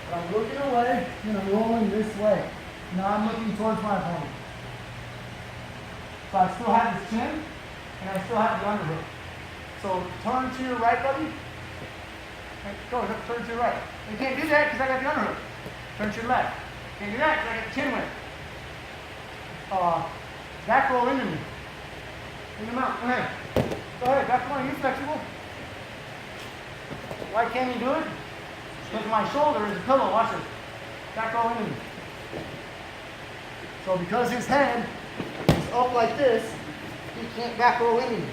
But I'm looking away and I'm rolling this way. Now I'm looking towards my opponent. So I still have his chin and I still have the underhook. So turn to your right, buddy. Go, turn to your right. You can't do that because I got the underhook. Turn to your left. Can't do that because I got the chin whip. Back roll into me. In the mount. Go ahead. Go ahead. Back roll. You're flexible. Why can't he do it? Because my shoulder is a pillow. Watch it. Back roll into me. So because his head is up like this, he can't back roll into me.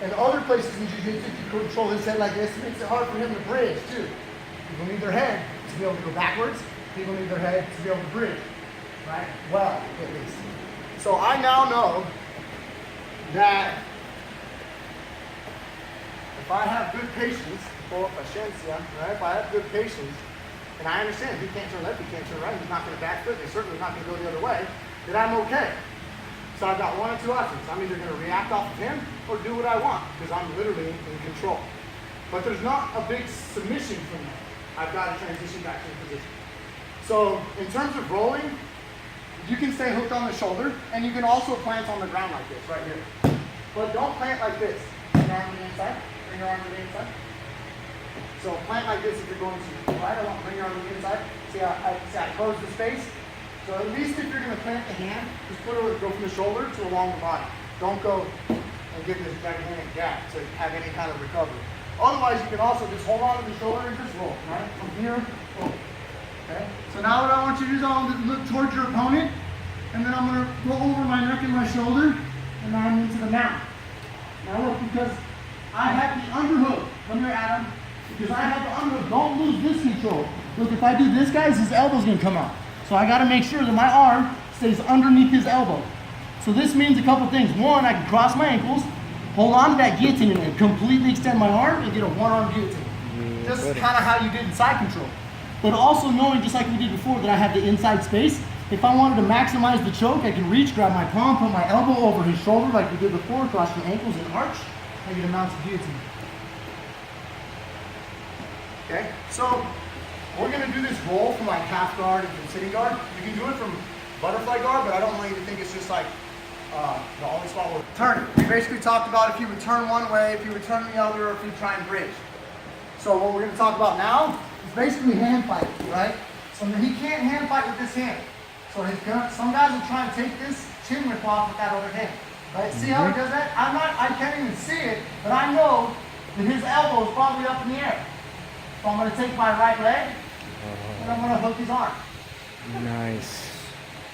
And other places in jiu-jitsu, if you control his head like this, it makes it hard for him to bridge too. People need their head to be able to go backwards. People need their head to be able to bridge. Right? Well, at least. So I now know that if I have good patience, or paciencia, right? If I have good patience, and I understand if he can't turn left, he can't turn right, he's not going to back foot, he's certainly not going to go the other way, then I'm okay. So I've got one or two options. I'm either going to react off of him or do what I want, because I'm literally in control. But there's not a big submission from that. I've got to transition back to the position. So in terms of rolling, you can stay hooked on the shoulder, and you can also plant on the ground like this, right here. But don't plant like this. Bring your arm to the inside. Bring your arm to the inside. So plant like this if you're going to. Right? I want to bring your arm to the inside. See how I close the space? So at least if you're going to plant the hand, just put it, go from the shoulder to along the body. Don't go and get this gigantic gap to have any kind of recovery. Otherwise, you can also just hold on to the shoulder and just roll, right? From here, roll. Okay? So now what I want you to do is I want you to look towards your opponent, and then I'm going to go over my neck and my shoulder, and now I'm into the mount. Now look, because I have the underhook. Come here, Adam. Because I have the underhook, don't lose this control. Look, if I do this, guys, his elbow's going to come out. So I got to make sure that my arm stays underneath his elbow. So this means a couple things. One, I can cross my ankles, hold on to that guillotine, and completely extend my arm and get a one-arm guillotine. Just kind of how you did in side control. But also knowing, just like we did before, that I have the inside space. If I wanted to maximize the choke, I can reach, grab my palm, put my elbow over his shoulder like we did before, cross the ankles and arch, and get a mounted guillotine. Okay, so we're going to do this roll from like half guard and from sitting guard. You can do it from butterfly guard, but I don't want you to think it's just like the only spot where turn it. We basically talked about if you would turn one way, if you would turn the other, or if you try and bridge. So what we're going to talk about now is basically hand fighting, right? So he can't hand fight with this hand. So some guys will try and take this chin whip off with that other hand. Right? See how he does that? I can't even see it, but I know that his elbow is probably up in the air. So I'm going to take my right leg, and I'm going to hook his arm. Nice.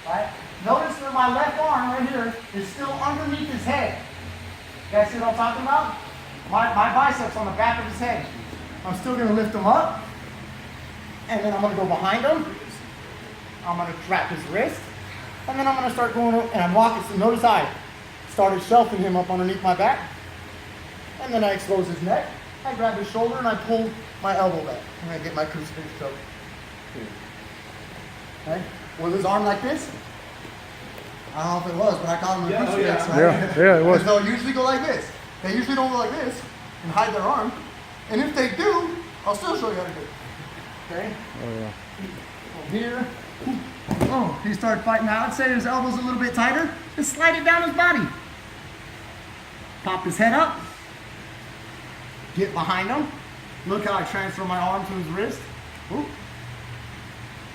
Right? Notice that my left arm right here is still underneath his head. You guys see what I'm talking about? My biceps on the back of his head. I'm still going to lift him up, and then I'm going to go behind him. I'm going to trap his wrist, and then I'm going to start going, and I'm walking. So notice I started shelving him up underneath my back, and then I expose his neck. I grab his shoulder, and I pull my elbow back, and I get my crucifix choke. Okay? With his arm like this? I don't know if it was, but I caught him in a crucifix, right? Yeah, it was. They'll usually go like this. They usually don't go like this and hide their arm. And if they do, I'll still show you how to do it. Okay? Oh, yeah. Here. Oh, he started fighting out. I'd say his elbow's a little bit tighter. Just slide it down his body. Pop his head up. Get behind him. Look how I transfer my arm to his wrist. Ooh.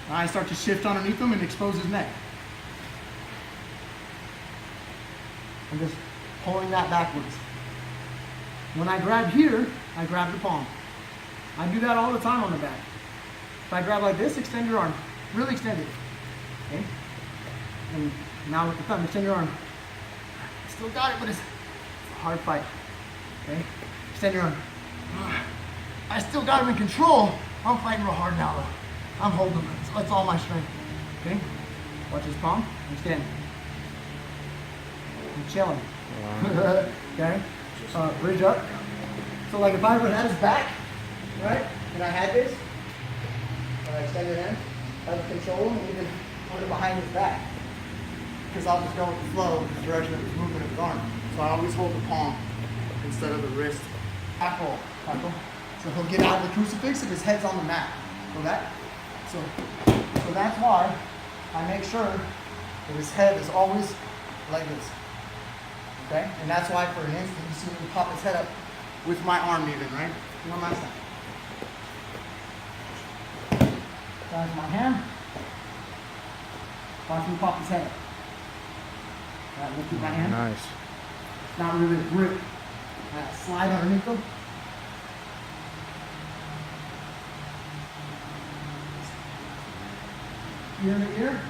Now I start to shift underneath him and expose his neck. I'm just pulling that backwards. When I grab here, I grab the palm. I do that all the time on the back. If I grab like this, extend your arm. Really extend it. Okay? And now with the thumb, extend your arm. Still got it, but it's a hard fight. Okay? Extend your arm. I still got him in control. I'm fighting real hard now though. I'm holding him. That's all my strength. Okay? Watch his palm. Extend. I'm chilling. Wow. Okay? Bridge up. So like if I ever had his back, right? And I had this, and I extend it in, I would control him and even put it behind his back. Because I'll just go with the flow, the direction of his movement of his arm. So I always hold the palm instead of the wrist. Back roll. Back roll. So he'll get out of the crucifix if his head's on the mat. Go back. So that's why I make sure that his head is always like this. Okay? And that's why for an instant you see me pop his head up with my arm even, right? One last time. That's my hand. Watch me pop his head up. Alright, look at my hand. Nice. It's not really a grip. Slide underneath them. Ear to ear.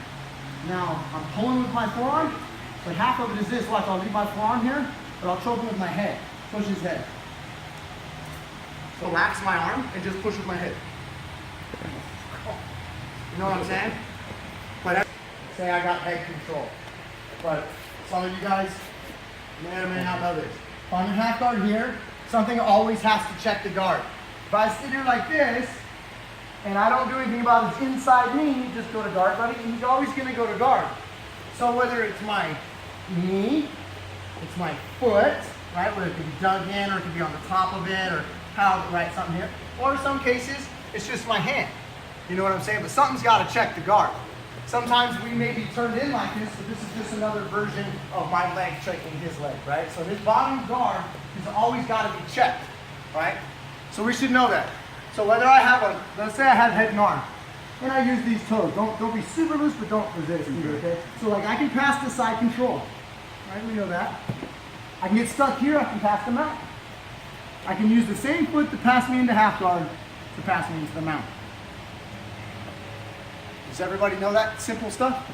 Now, I'm pulling with my forearm, but half of it is this. Watch, I'll leave my forearm here, but I'll choke him with my head. Push his head. So relax my arm and just push with my head. You know what I'm saying? But say I got head control. But some of you guys may or may not know this. If I'm in half guard here, something always has to check the guard. If I sit here like this, and I don't do anything about his inside knee, just go to guard, buddy, and he's always gonna go to guard. So whether it's my knee, it's my foot, right, where it could be dug in, or it could be on the top of it, or how, right, something here. Or in some cases, it's just my hand. You know what I'm saying? But something's gotta check the guard. Sometimes we may be turned in like this, but this is just another version of my leg checking his leg, right? So this bottom guard has always gotta be checked, right? So we should know that. So whether I have let's say I have head and arm, and I use these toes. Don't be super loose, but don't resist either, okay? So like I can pass the side control, right? We know that. I can get stuck here, I can pass the mount. I can use the same foot to pass me into half guard to pass me into the mount. Does everybody know that simple stuff?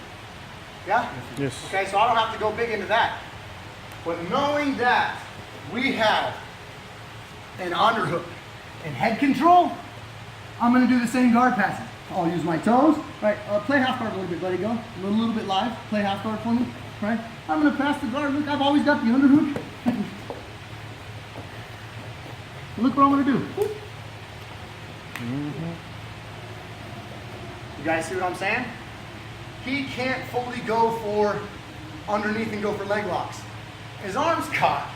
Yeah? Yes. Okay, so I don't have to go big into that. But knowing that we have an underhook and head control, I'm going to do the same guard passes. I'll use my toes. Right, play half guard a little bit, let it go. A little bit live. Play half guard for me. Right? I'm going to pass the guard. Look, I've always got the underhook. Look what I'm going to do. You guys see what I'm saying? He can't fully go for underneath and go for leg locks. His arm's caught.